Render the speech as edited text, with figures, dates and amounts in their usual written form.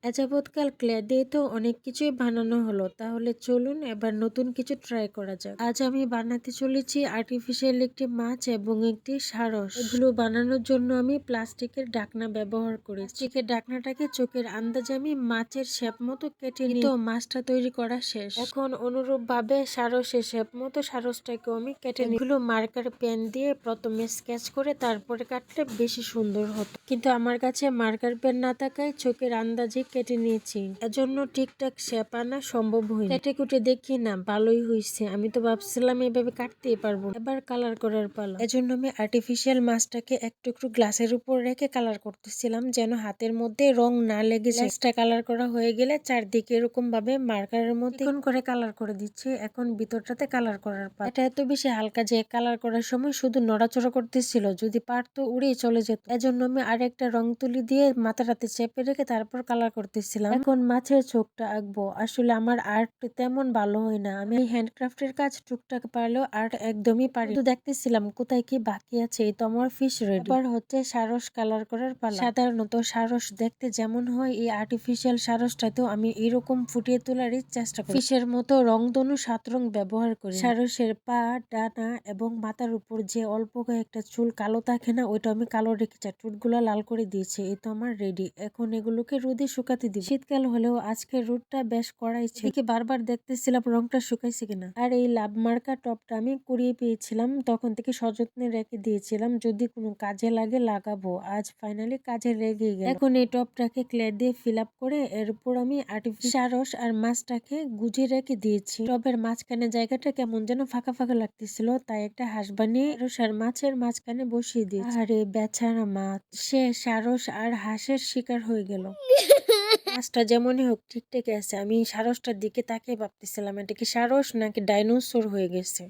যাবৎকাল clay দিয়ে তো অনেক কিছুই বানানো হলো, তাহলে চলুন এবার নতুন কিছু ট্রাই করা যাক। আজ আমি বানাতে চলেছি আর্টিফিশিয়াল একটি মাছ এবং একটি সারস। এগুলো বানানোর জন্য আমি প্লাস্টিকের ঢাকনা ব্যবহার করি। প্লাস্টিকের ঢাকনাটাকে চোখের আন্দাজে আমি মাছের শেপ মতো কেটে নিই। তো মাছটা তৈরি করা শেষ। এখন অনুরূপ ভাবে সারসের শেপ মতো সারসটাকেও আমি কেটে নিই। এগুলো মার্কার পেন দিয়ে প্রথমে স্কেচ করে তারপরে কাটলে বেশি সুন্দর হতো, কিন্তু আমার কাছে মার্কার পেন না থাকায় চোখের আন্দাজে কেটে নিয়েছি। এজন্য ঠিকঠাক শেপ আনা সম্ভব হয়নি। কেটে কুটে দেখি না ভালোই হয়েছে। আমি তো ভাবছিলাম এভাবে কাটতেই পারবো। এবার কালার করার পালা। এজন্য আমি আর্টিফিশিয়াল মাছটাকে একটু একটু গ্লাসের উপর রেখে কালার করতেছিলাম, যেন হাতের মধ্যে রং না লেগে যায়। লেজটা কালার করা হয়ে গেলে চারদিকে এরকম ভাবে মার্কারের মধ্যে চিকন করে কালার করে দিচ্ছি। এখন ভিতরটাতে কালার করার পালা। এটা এত বেশি হালকা যে কালার করার সময় শুধু নড়াচড়া করতেছিল, যদি পারতো উড়েই চলে যেত। এজন্য আমি আরেকটা রং তুলি দিয়ে মাথাটাতে চেপে রেখে তারপর কালার করতেছিলাম। এখন মাছের চোখটা আঁকবো। আসলে আমার আর্ট তেমন ভালো হয় না। আমি হ্যান্ডক্রাফটের কাজ টুকটাক পারলেও আর্ট একদমই পারি না। দেখতেছিলাম কোথায় কি বাকি আছে। এই তো আমার ফিশ রেডি। এবার হচ্ছে সারস কালার করার পালা। সাধারণত সারস দেখতে যেমন হয়, এই আর্টিফিশিয়াল সারসটাতেও আমি এরকম ফুটিয়ে তোলারই চেষ্টা করি। ফিশের মতো রংধনু 7 রং ব্যবহার করি। সারসের পা, ডানা এবং মাথার উপর যে অল্প কয়েকটা চুল কালো থাকে না, ওইটা আমি কালো রেখেছি। চুলগুলা লাল করে দিয়েছি। এই তো আমার রেডি। এখন এগুলোকে রোদে শুকাতে দিব। শীতকাল হলেও আজকে রোদটা বেশ কড়াই ছিল। এদিকে বারবার দেখতেছিলাম রংটা শুকাইছে কিনা। আর এই লাভ মার্কা টপটা আমি কুড়িয়ে পেয়েছিলাম, তখন থেকে সযত্নে রেখে দিয়েছিলাম, যদি কোনো কাজে লাগে লাগাবো। আজ ফাইনালি কাজে লেগে গেল। এখন এই টপটাকে ক্লে দিয়ে ফিল আপ করে এর উপর আমি আর্টিফিশিয়াল সারস আর মাছটাকে গুজে রেখে দিয়েছি। টবের মাঝখানে জায়গাটা কেমন যেন ফাঁকা ফাঁকা লাগতেছিল, তাই একটা হাঁস বানিয়ে সারস আর মাছের মাঝখানে বসিয়ে দিয়েছি। আরে বেচারা মাছ, সে সারস আর হাঁসের শিকার হয়ে গেল। মাছটা যেমনই হোক ঠিকঠাক আছে। আমি সারসটার দিকে তাকিয়ে ভাবতেছিলাম, এটা কি সারস নাকি ডাইনোসর হয়ে গেছে।